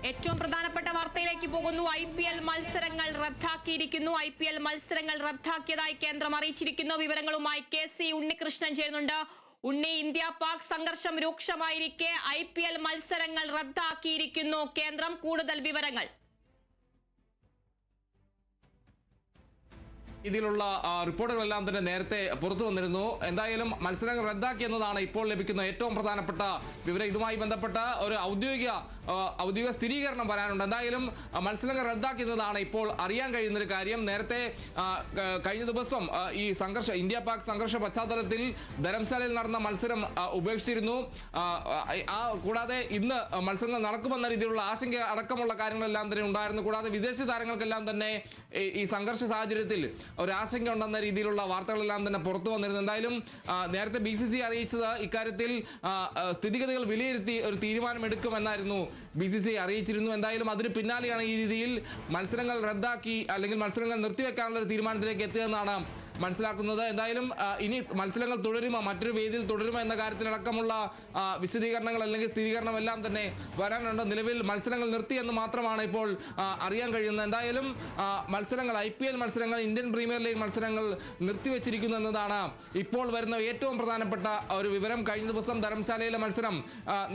ഏറ്റവും പ്രധാനപ്പെട്ട വാർത്തയിലേക്ക് പോകുന്നു. IPL മത്സരങ്ങൾ റദ്ദാക്കിയിരിക്കുന്നു. IPL മത്സരങ്ങൾ റദ്ദാക്കിയതായി കേന്ദ്രം അറിയിച്ചിരിക്കുന്നു. വിവരങ്ങളുമായി KC ഉണ്ണികൃഷ്ണൻ ചേരുന്നുണ്ട്. ഉണ്ണി, ഇന്ത്യ പാക് സംഘർഷം രൂക്ഷമായിരിക്കെ IPL മത്സരങ്ങൾ റദ്ദാക്കിയിരിക്കുന്നു കേന്ദ്രം. കൂടുതൽ വിവരങ്ങൾ. ഇതിലുള്ള റിപ്പോർട്ടുകളെല്ലാം തന്നെ നേരത്തെ പുറത്തു വന്നിരുന്നു. എന്തായാലും മത്സരങ്ങൾ റദ്ദാക്കിയെന്നതാണ് ഇപ്പോൾ ലഭിക്കുന്ന ഏറ്റവും പ്രധാനപ്പെട്ട വിവരം. ഇതുമായി ബന്ധപ്പെട്ട ഒരു ഔദ്യോഗിക സ്ഥിരീകരണം വരാനുണ്ട്. എന്തായാലും മത്സരങ്ങൾ റദ്ദാക്കിയെന്നതാണ് ഇപ്പോൾ അറിയാൻ കഴിയുന്നൊരു കാര്യം. നേരത്തെ കഴിഞ്ഞ ദിവസം ഈ ഇന്ത്യ പാക് സംഘർഷ പശ്ചാത്തലത്തിൽ ധരംശാലയിൽ നടന്ന മത്സരം ഉപേക്ഷിച്ചിരുന്നു. കൂടാതെ ഇന്ന് മത്സരങ്ങൾ നടക്കുമെന്ന രീതിയിലുള്ള ആശങ്ക അടക്കമുള്ള കാര്യങ്ങളെല്ലാം തന്നെ ഉണ്ടായിരുന്നു. കൂടാതെ വിദേശ താരങ്ങൾക്കെല്ലാം തന്നെ ഈ സംഘർഷ സാഹചര്യത്തിൽ ഒരു ആശങ്ക ഉണ്ടെന്ന രീതിയിലുള്ള വാർത്തകളെല്ലാം തന്നെ പുറത്തു വന്നിരുന്നു. എന്തായാലും നേരത്തെ BCCI അറിയിച്ചത് ഇക്കാര്യത്തിൽ സ്ഥിതിഗതികൾ വിലയിരുത്തി ഒരു തീരുമാനമെടുക്കുമെന്നായിരുന്നു BCCI അറിയിച്ചിരുന്നു. എന്തായാലും അതിന് പിന്നാലെയാണ് ഈ രീതിയിൽ മത്സരങ്ങൾ റദ്ദാക്കി അല്ലെങ്കിൽ മത്സരങ്ങൾ നിർത്തിവെക്കാനുള്ള ഒരു തീരുമാനത്തിലേക്ക് എത്തിയതെന്നാണ് മനസ്സിലാക്കുന്നത്. എന്തായാലും ഇനി മത്സരങ്ങൾ തുടരുമോ, മറ്റൊരു വേദിയിൽ തുടരുമോ എന്ന കാര്യത്തിലടക്കമുള്ള വിശദീകരണങ്ങൾ അല്ലെങ്കിൽ സ്ഥിരീകരണം എല്ലാം തന്നെ വരാനുണ്ട്. നിലവിൽ മത്സരങ്ങൾ നിർത്തിയെന്ന് മാത്രമാണ് ഇപ്പോൾ അറിയാൻ കഴിയുന്നത്. എന്തായാലും മത്സരങ്ങൾ IPL മത്സരങ്ങൾ, ഇന്ത്യൻ പ്രീമിയർ ലീഗ് മത്സരങ്ങൾ നിർത്തിവെച്ചിരിക്കുന്നു എന്നതാണ് ഇപ്പോൾ വരുന്ന ഏറ്റവും പ്രധാനപ്പെട്ട ഒരു വിവരം. കഴിഞ്ഞ ദിവസം ധരംശാലയിലെ മത്സരം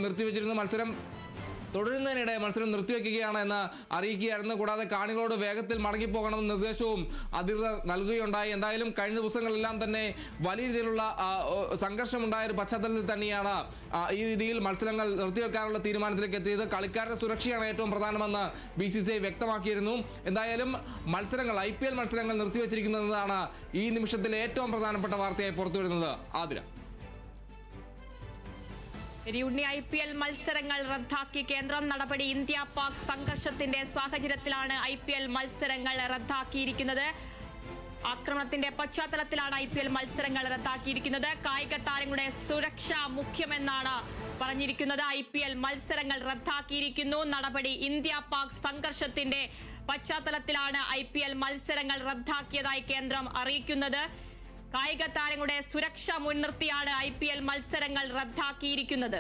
നിർത്തിവെച്ചിരുന്നു. മത്സരം തുടരുന്നതിനിടെ മത്സരം നിർത്തിവെക്കുകയാണ് എന്ന് അറിയിക്കുകയായിരുന്നു. കൂടാതെ കാണികളോട് വേഗത്തിൽ മടങ്ങിപ്പോകണമെന്ന നിർദ്ദേശവും അധികൃതർ നൽകുകയുണ്ടായി. എന്തായാലും കഴിഞ്ഞ ദിവസങ്ങളെല്ലാം തന്നെ വലിയ രീതിയിലുള്ള സംഘർഷമുണ്ടായ ഒരു പശ്ചാത്തലത്തിൽ തന്നെയാണ് ഈ രീതിയിൽ മത്സരങ്ങൾ നിർത്തിവെക്കാനുള്ള തീരുമാനത്തിലേക്ക് എത്തിയത്. കളിക്കാരുടെ സുരക്ഷയാണ് ഏറ്റവും പ്രധാനമെന്ന് BCCI വ്യക്തമാക്കിയിരുന്നു. എന്തായാലും മത്സരങ്ങൾ IPL മത്സരങ്ങൾ നിർത്തിവെച്ചിരിക്കുന്നതാണ് ഈ നിമിഷത്തിലെ ഏറ്റവും പ്രധാനപ്പെട്ട വാർത്തയായി പുറത്തുവരുന്നത്. ആതിര. IPL മത്സരങ്ങൾ റദ്ദാക്കി കേന്ദ്രം. നടപടി ഇന്ത്യ പാക് സംഘർഷത്തിന്റെ സാഹചര്യത്തിലാണ് IPL മത്സരങ്ങൾ റദ്ദാക്കിയിരിക്കുന്നത്. ആക്രമണത്തിന്റെ പശ്ചാത്തലത്തിലാണ് IPL മത്സരങ്ങൾ റദ്ദാക്കിയിരിക്കുന്നത്. കായിക താരങ്ങളുടെ സുരക്ഷ മുഖ്യമെന്നാണ് പറഞ്ഞിരിക്കുന്നത്. IPL മത്സരങ്ങൾ റദ്ദാക്കിയിരിക്കുന്നു. നടപടി ഇന്ത്യ പാക് സംഘർഷത്തിന്റെ പശ്ചാത്തലത്തിലാണ് IPL മത്സരങ്ങൾ റദ്ദാക്കിയതായി കേന്ദ്രം അറിയിക്കുന്നത്. കായിക താരങ്ങളുടെ സുരക്ഷ മുൻനിർത്തിയാണ് IPL മത്സരങ്ങൾ റദ്ദാക്കിയിരിക്കുന്നത്.